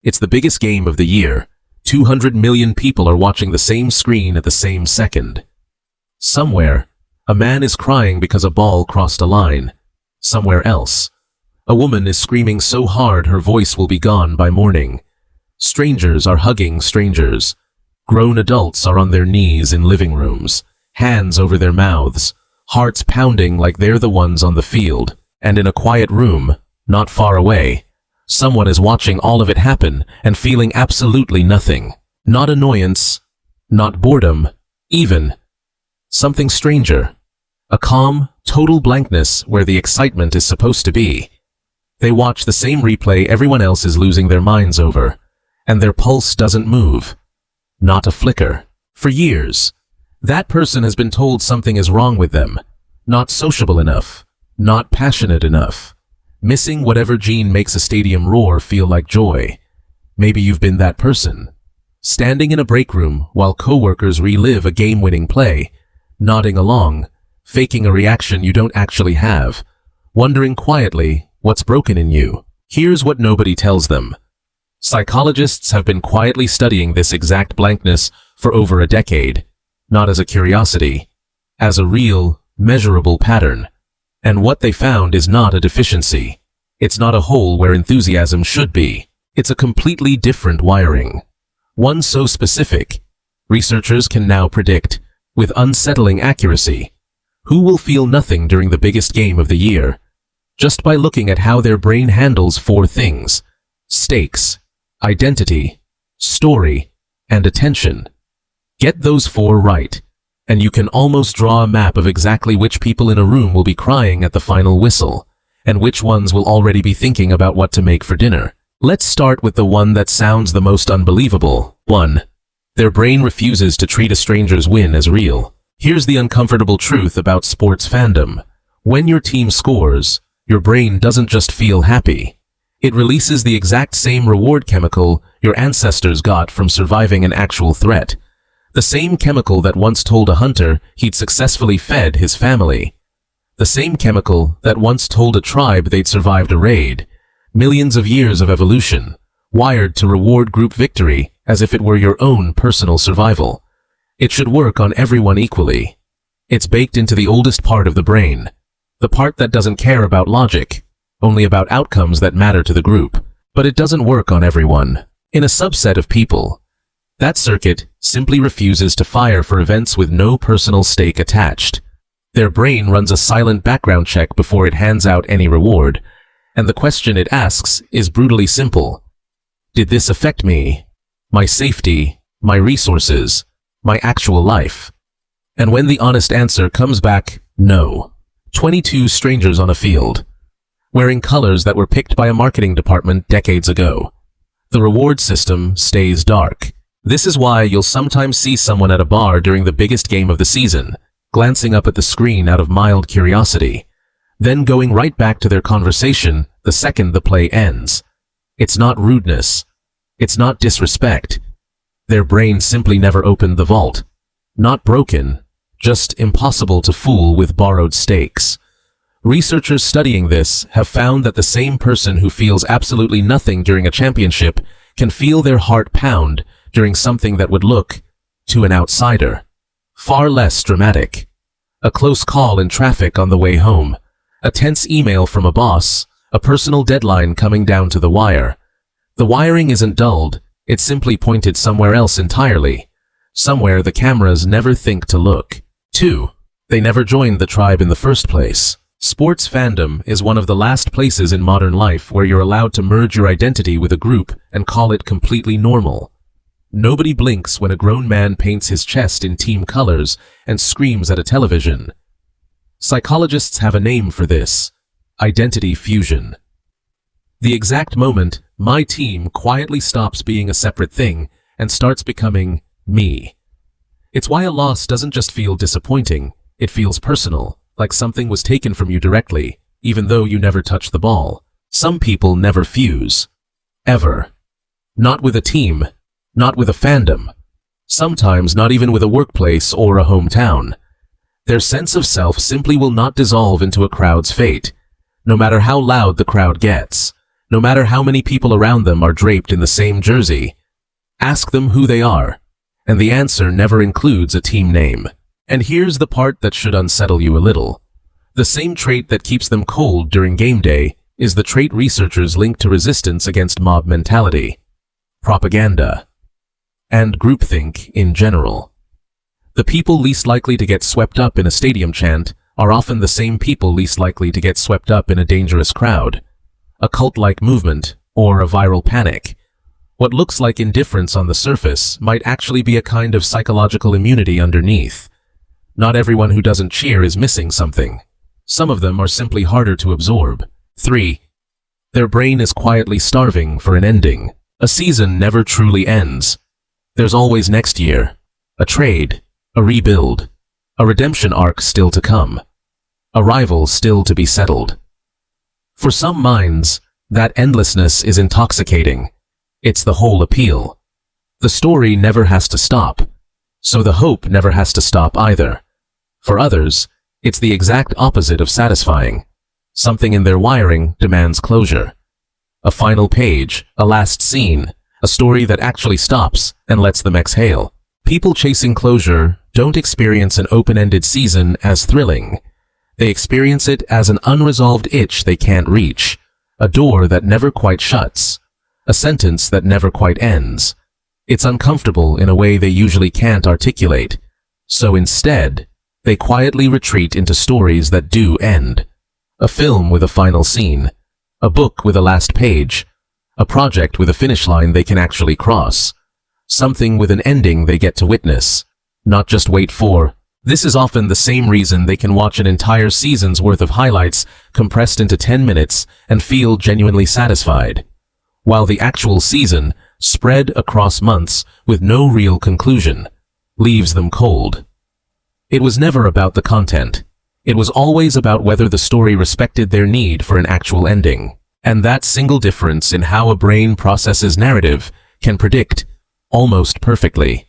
It's the biggest game of the year. 200 million people are watching the same screen at the same second. Somewhere, a man is crying because a ball crossed a line. Somewhere else, a woman is screaming so hard her voice will be gone by morning. Strangers are hugging strangers. Grown adults are on their knees in living rooms, hands over their mouths, hearts pounding like they're the ones on the field. And in a quiet room, not far away, someone is watching all of it happen and feeling absolutely nothing. Not annoyance, not boredom, even something stranger. A calm, total blankness where the excitement is supposed to be. They watch the same replay everyone else is losing their minds over, and their pulse doesn't move. Not a flicker. For years, that person has been told something is wrong with them. Not sociable enough. Not passionate enough. Missing whatever gene makes a stadium roar feel like joy. Maybe you've been that person. Standing in a break room while coworkers relive a game-winning play, nodding along, faking a reaction you don't actually have, wondering quietly what's broken in you. Here's what nobody tells them. Psychologists have been quietly studying this exact blankness for over a decade, not as a curiosity, as a real, measurable pattern. And what they found is not a deficiency. It's not a hole where enthusiasm should be. It's a completely different wiring. One so specific, researchers can now predict, with unsettling accuracy, who will feel nothing during the biggest game of the year, just by looking at how their brain handles four things: stakes, identity, story, and attention. Get those four right, and you can almost draw a map of exactly which people in a room will be crying at the final whistle, and which ones will already be thinking about what to make for dinner. Let's start with the one that sounds the most unbelievable. 1. Their brain refuses to treat a stranger's win as real. Here's the uncomfortable truth about sports fandom. When your team scores, your brain doesn't just feel happy. It releases the exact same reward chemical your ancestors got from surviving an actual threat. The same chemical that once told a hunter he'd successfully fed his family. The same chemical that once told a tribe they'd survived a raid. Millions of years of evolution, wired to reward group victory as if it were your own personal survival. It should work on everyone equally. It's baked into the oldest part of the brain, the part that doesn't care about logic, only about outcomes that matter to the group. But it doesn't work on everyone. In a subset of people, that circuit simply refuses to fire for events with no personal stake attached. Their brain runs a silent background check before it hands out any reward, and the question it asks is brutally simple. Did this affect me, my safety, my resources, my actual life? And when the honest answer comes back, no. 22 strangers on a field, wearing colors that were picked by a marketing department decades ago. The reward system stays dark. This is why you'll sometimes see someone at a bar during the biggest game of the season, glancing up at the screen out of mild curiosity, then going right back to their conversation the second the play ends. It's not rudeness. It's not disrespect. Their brain simply never opened the vault. Not broken, just impossible to fool with borrowed stakes. Researchers studying this have found that the same person who feels absolutely nothing during a championship can feel their heart pound during something that would look, to an outsider, far less dramatic. A close call in traffic on the way home, a tense email from a boss, a personal deadline coming down to the wire. The wiring isn't dulled, it's simply pointed somewhere else entirely, somewhere the cameras never think to look. 2. They never joined the tribe in the first place. Sports fandom is one of the last places in modern life where you're allowed to merge your identity with a group and call it completely normal. Nobody blinks when a grown man paints his chest in team colors and screams at a television. Psychologists have a name for this: identity fusion. The exact moment my team quietly stops being a separate thing and starts becoming me. It's why a loss doesn't just feel disappointing, it feels personal, like something was taken from you directly, even though you never touched the ball. Some people never fuse. Ever. Not with a team. Not with a fandom. Sometimes not even with a workplace or a hometown. Their sense of self simply will not dissolve into a crowd's fate, no matter how loud the crowd gets, no matter how many people around them are draped in the same jersey. Ask them who they are, and the answer never includes a team name. And here's the part that should unsettle you a little. The same trait that keeps them cold during game day is the trait researchers link to resistance against mob mentality, propaganda, and groupthink in general. The people least likely to get swept up in a stadium chant are often the same people least likely to get swept up in a dangerous crowd, a cult-like movement, or a viral panic. What looks like indifference on the surface might actually be a kind of psychological immunity underneath. Not everyone who doesn't cheer is missing something. Some of them are simply harder to absorb. 3. Their brain is quietly starving for an ending. A season never truly ends. There's always next year, a trade, a rebuild, a redemption arc still to come, a rival still to be settled. For some minds, that endlessness is intoxicating. It's the whole appeal. The story never has to stop, so the hope never has to stop either. For others, it's the exact opposite of satisfying. Something in their wiring demands closure. A final page, a last scene, a story that actually stops and lets them exhale. People chasing closure don't experience an open-ended season as thrilling. They experience it as an unresolved itch they can't reach, a door that never quite shuts, a sentence that never quite ends. It's uncomfortable in a way they usually can't articulate. So instead, they quietly retreat into stories that do end. A film with a final scene, a book with a last page, a project with a finish line they can actually cross, something with an ending they get to witness, not just wait for. This is often the same reason they can watch an entire season's worth of highlights compressed into 10 minutes and feel genuinely satisfied, while the actual season, spread across months with no real conclusion, leaves them cold. It was never about the content. It was always about whether the story respected their need for an actual ending. And that single difference in how a brain processes narrative can predict, almost perfectly,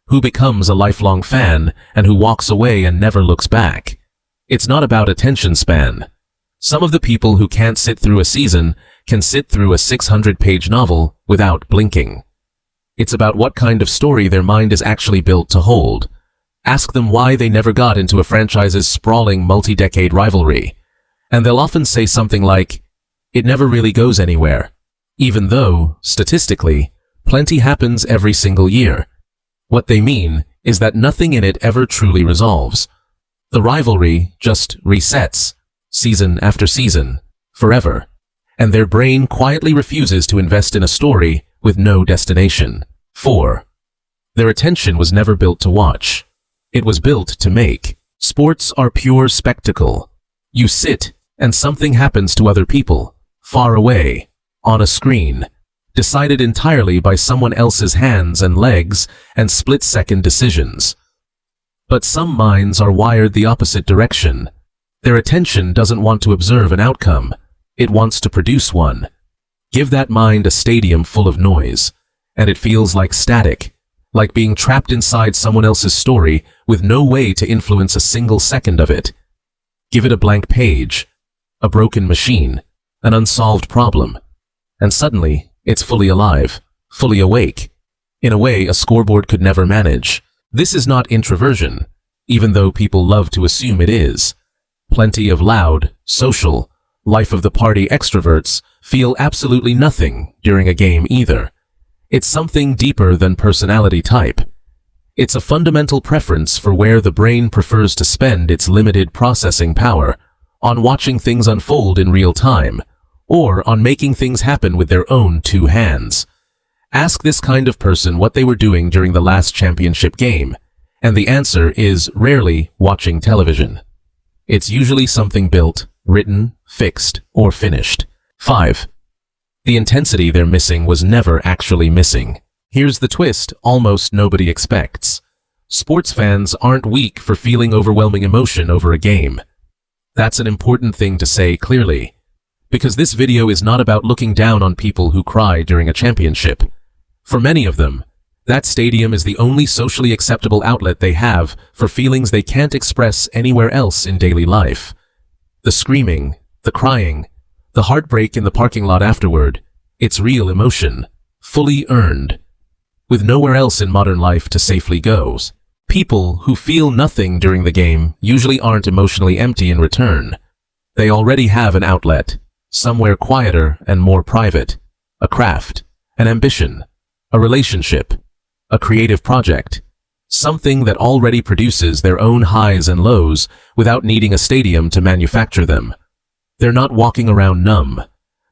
who becomes a lifelong fan and who walks away and never looks back. It's not about attention span. Some of the people who can't sit through a season can sit through a 600-page novel without blinking. It's about what kind of story their mind is actually built to hold. Ask them why they never got into a franchise's sprawling multi-decade rivalry, and they'll often say something like, "It never really goes anywhere," even though, statistically, plenty happens every single year. What they mean is that nothing in it ever truly resolves. The rivalry just resets, season after season, forever, and their brain quietly refuses to invest in a story with no destination. 4. Their attention was never built to watch. It was built to make. Sports are pure spectacle. You sit, and something happens to other people, far away, on a screen, decided entirely by someone else's hands and legs and split-second decisions. But some minds are wired the opposite direction. Their attention doesn't want to observe an outcome. It wants to produce one. Give that mind a stadium full of noise, and it feels like static, like being trapped inside someone else's story with no way to influence a single second of it. Give it a blank page, a broken machine, an unsolved problem, and suddenly it's fully alive, fully awake, in a way a scoreboard could never manage. This is not introversion, even though people love to assume it is. Plenty of loud, social, life-of-the-party extroverts feel absolutely nothing during a game either. It's something deeper than personality type. It's a fundamental preference for where the brain prefers to spend its limited processing power, on watching things unfold in real time, or on making things happen with their own two hands. Ask this kind of person what they were doing during the last championship game, and the answer is rarely watching television. It's usually something built, written, fixed, or finished. 5. The intensity they're missing was never actually missing. Here's the twist almost nobody expects. Sports fans aren't weak for feeling overwhelming emotion over a game. That's an important thing to say clearly, because this video is not about looking down on people who cry during a championship. For many of them, that stadium is the only socially acceptable outlet they have for feelings they can't express anywhere else in daily life. The screaming, the crying, The heartbreak in the parking lot afterward, it's real emotion, fully earned, with nowhere else in modern life to safely go. People who feel nothing during the game usually aren't emotionally empty in return. They already have an outlet, somewhere quieter and more private, a craft, an ambition, a relationship, a creative project, something that already produces their own highs and lows without needing a stadium to manufacture them. They're not walking around numb.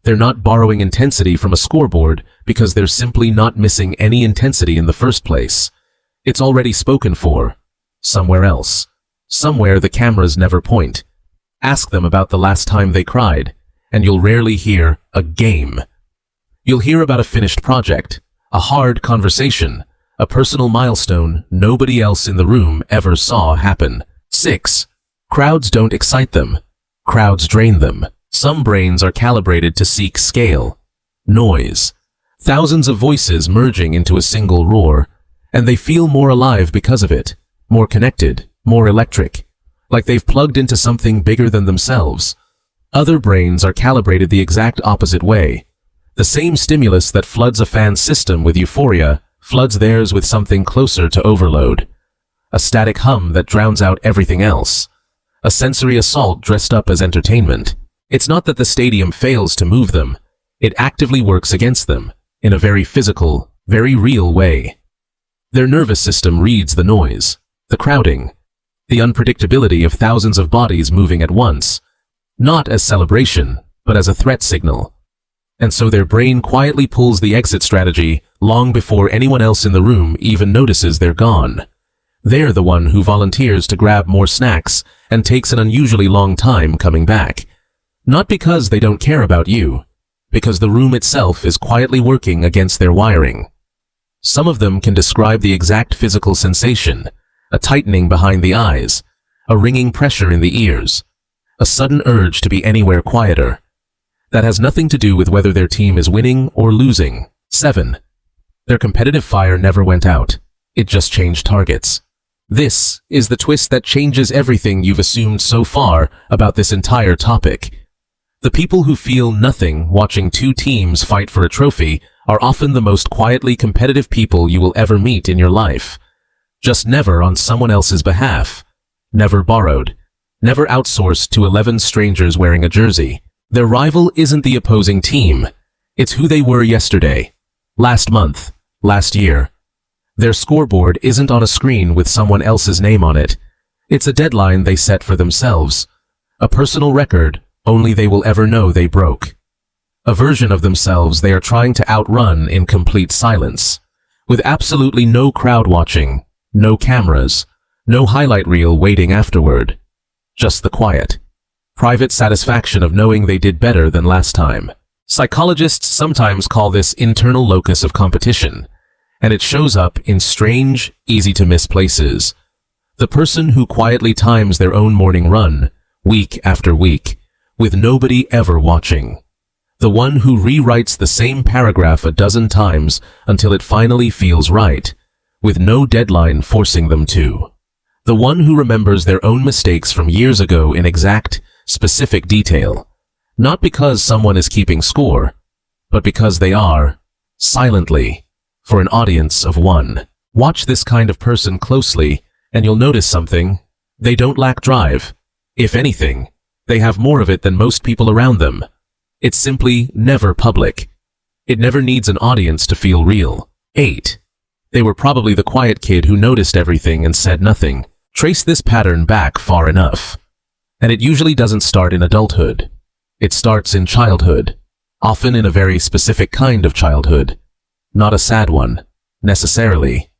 They're not borrowing intensity from a scoreboard because they're simply not missing any intensity in the first place. It's already spoken for, somewhere else, somewhere the cameras never point. Ask them about the last time they cried, and you'll rarely hear a game. You'll hear about a finished project, a hard conversation, a personal milestone nobody else in the room ever saw happen. 6. Crowds don't excite them. Crowds drain them. Some brains are calibrated to seek scale, noise, thousands of voices merging into a single roar, and they feel more alive because of it, more connected, more electric, like they've plugged into something bigger than themselves. Other brains are calibrated the exact opposite way. The same stimulus that floods a fan's system with euphoria floods theirs with something closer to overload. A static hum that drowns out everything else. A sensory assault dressed up as entertainment. It's not that the stadium fails to move them. It actively works against them, in a very physical, very real way. Their nervous system reads the noise, the crowding, the unpredictability of thousands of bodies moving at once, not as celebration, but as a threat signal. And so their brain quietly pulls the exit strategy long before anyone else in the room even notices they're gone. They're the one who volunteers to grab more snacks and takes an unusually long time coming back. Not because they don't care about you, because the room itself is quietly working against their wiring. Some of them can describe the exact physical sensation, a tightening behind the eyes, a ringing pressure in the ears, a sudden urge to be anywhere quieter. That has nothing to do with whether their team is winning or losing. 7. Their competitive fire never went out. It just changed targets. This is the twist that changes everything you've assumed so far about this entire topic. The people who feel nothing watching two teams fight for a trophy are often the most quietly competitive people you will ever meet in your life. Just never on someone else's behalf. Never borrowed. Never outsourced to 11 strangers wearing a jersey. Their rival isn't the opposing team. It's who they were yesterday, last month, last year. Their scoreboard isn't on a screen with someone else's name on it. It's a deadline they set for themselves. A personal record only they will ever know they broke. A version of themselves they are trying to outrun in complete silence, with absolutely no crowd watching, no cameras, no highlight reel waiting afterward. Just the quiet, private satisfaction of knowing they did better than last time. Psychologists sometimes call this internal locus of competition, and it shows up in strange, easy-to-miss places. The person who quietly times their own morning run, week after week, with nobody ever watching. The one who rewrites the same paragraph a dozen times until it finally feels right, with no deadline forcing them to. The one who remembers their own mistakes from years ago in exact, specific detail, not because someone is keeping score, but because they are, silently, for an audience of one. Watch this kind of person closely, and you'll notice something. They don't lack drive. If anything, they have more of it than most people around them. It's simply never public. It never needs an audience to feel real. 8. They were probably the quiet kid who noticed everything and said nothing. Trace this pattern back far enough, and it usually doesn't start in adulthood. It starts in childhood, often in a very specific kind of childhood. Not a sad one, necessarily.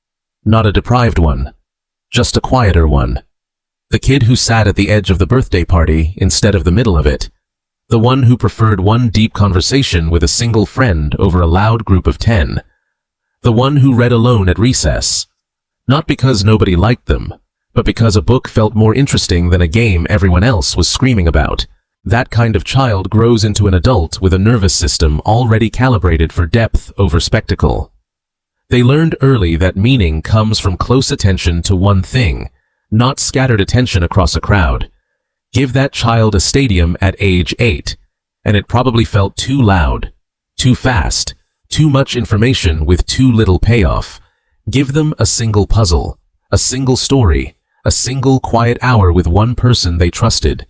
Not a deprived one, just a quieter one. The kid who sat at the edge of the birthday party instead of the middle of it. The one who preferred one deep conversation with a single friend over a loud group of 10. The one who read alone at recess. Not because nobody liked them, but because a book felt more interesting than a game everyone else was screaming about. That kind of child grows into an adult with a nervous system already calibrated for depth over spectacle. They learned early that meaning comes from close attention to one thing, not scattered attention across a crowd. Give that child a stadium at age 8, and it probably felt too loud, too fast, too much information with too little payoff. Give them a single puzzle, a single story, a single quiet hour with one person they trusted,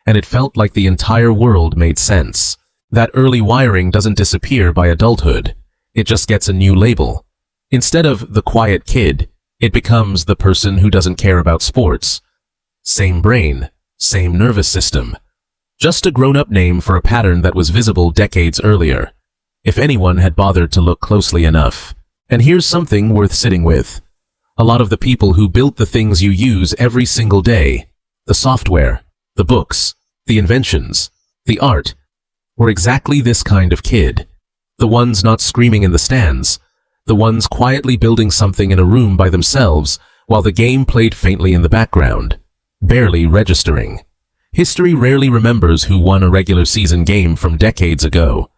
and it felt like the entire world made sense. That early wiring doesn't disappear by adulthood. It just gets a new label. Instead of the quiet kid, it becomes the person who doesn't care about sports. Same brain, same nervous system. Just a grown-up name for a pattern that was visible decades earlier, if anyone had bothered to look closely enough. And here's something worth sitting with. A lot of the people who built the things you use every single day, the software, the books, the inventions, the art, were exactly this kind of kid. The ones not screaming in the stands, the ones quietly building something in a room by themselves while the game played faintly in the background, barely registering. History rarely remembers who won a regular season game from decades ago.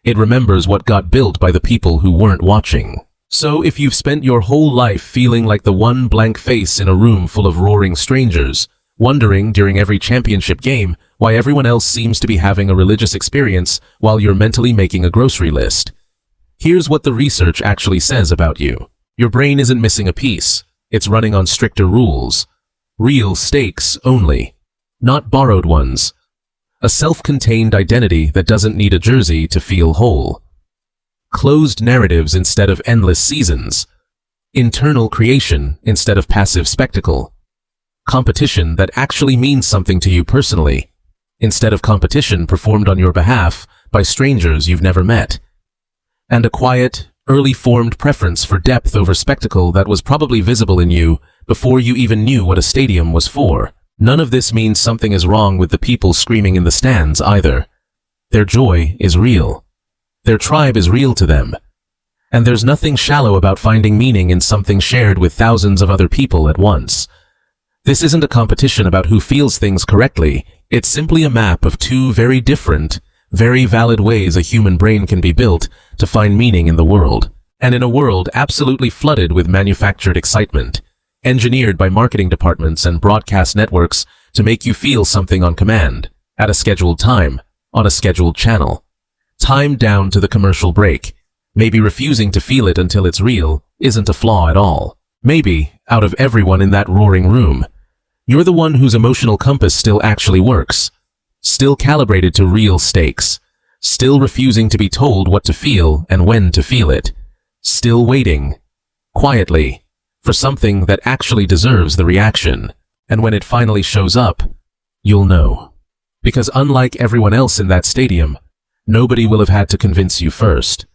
It remembers what got built by the people who weren't watching. So if you've spent your whole life feeling like the one blank face in a room full of roaring strangers, wondering during every championship game why everyone else seems to be having a religious experience while you're mentally making a grocery list, here's what the research actually says about you. Your brain isn't missing a piece. It's running on stricter rules. Real stakes only. Not borrowed ones. A self-contained identity that doesn't need a jersey to feel whole. Closed narratives instead of endless seasons. Internal creation instead of passive spectacle. Competition that actually means something to you personally, instead of competition performed on your behalf by strangers you've never met. And a quiet, early-formed preference for depth over spectacle that was probably visible in you before you even knew what a stadium was for. None of this means something is wrong with the people screaming in the stands either. Their joy is real. Their tribe is real to them. And there's nothing shallow about finding meaning in something shared with thousands of other people at once. This isn't a competition about who feels things correctly. It's simply a map of two very different, very valid ways a human brain can be built to find meaning in the world. And in a world absolutely flooded with manufactured excitement, engineered by marketing departments and broadcast networks to make you feel something on command, at a scheduled time, on a scheduled channel. Timed down to the commercial break. Maybe refusing to feel it until it's real isn't a flaw at all. Maybe, out of everyone in that roaring room, you're the one whose emotional compass still actually works. Still calibrated to real stakes. Still refusing to be told what to feel and when to feel it. Still waiting, quietly, for something that actually deserves the reaction. And when it finally shows up, you'll know. Because unlike everyone else in that stadium, nobody will have had to convince you first.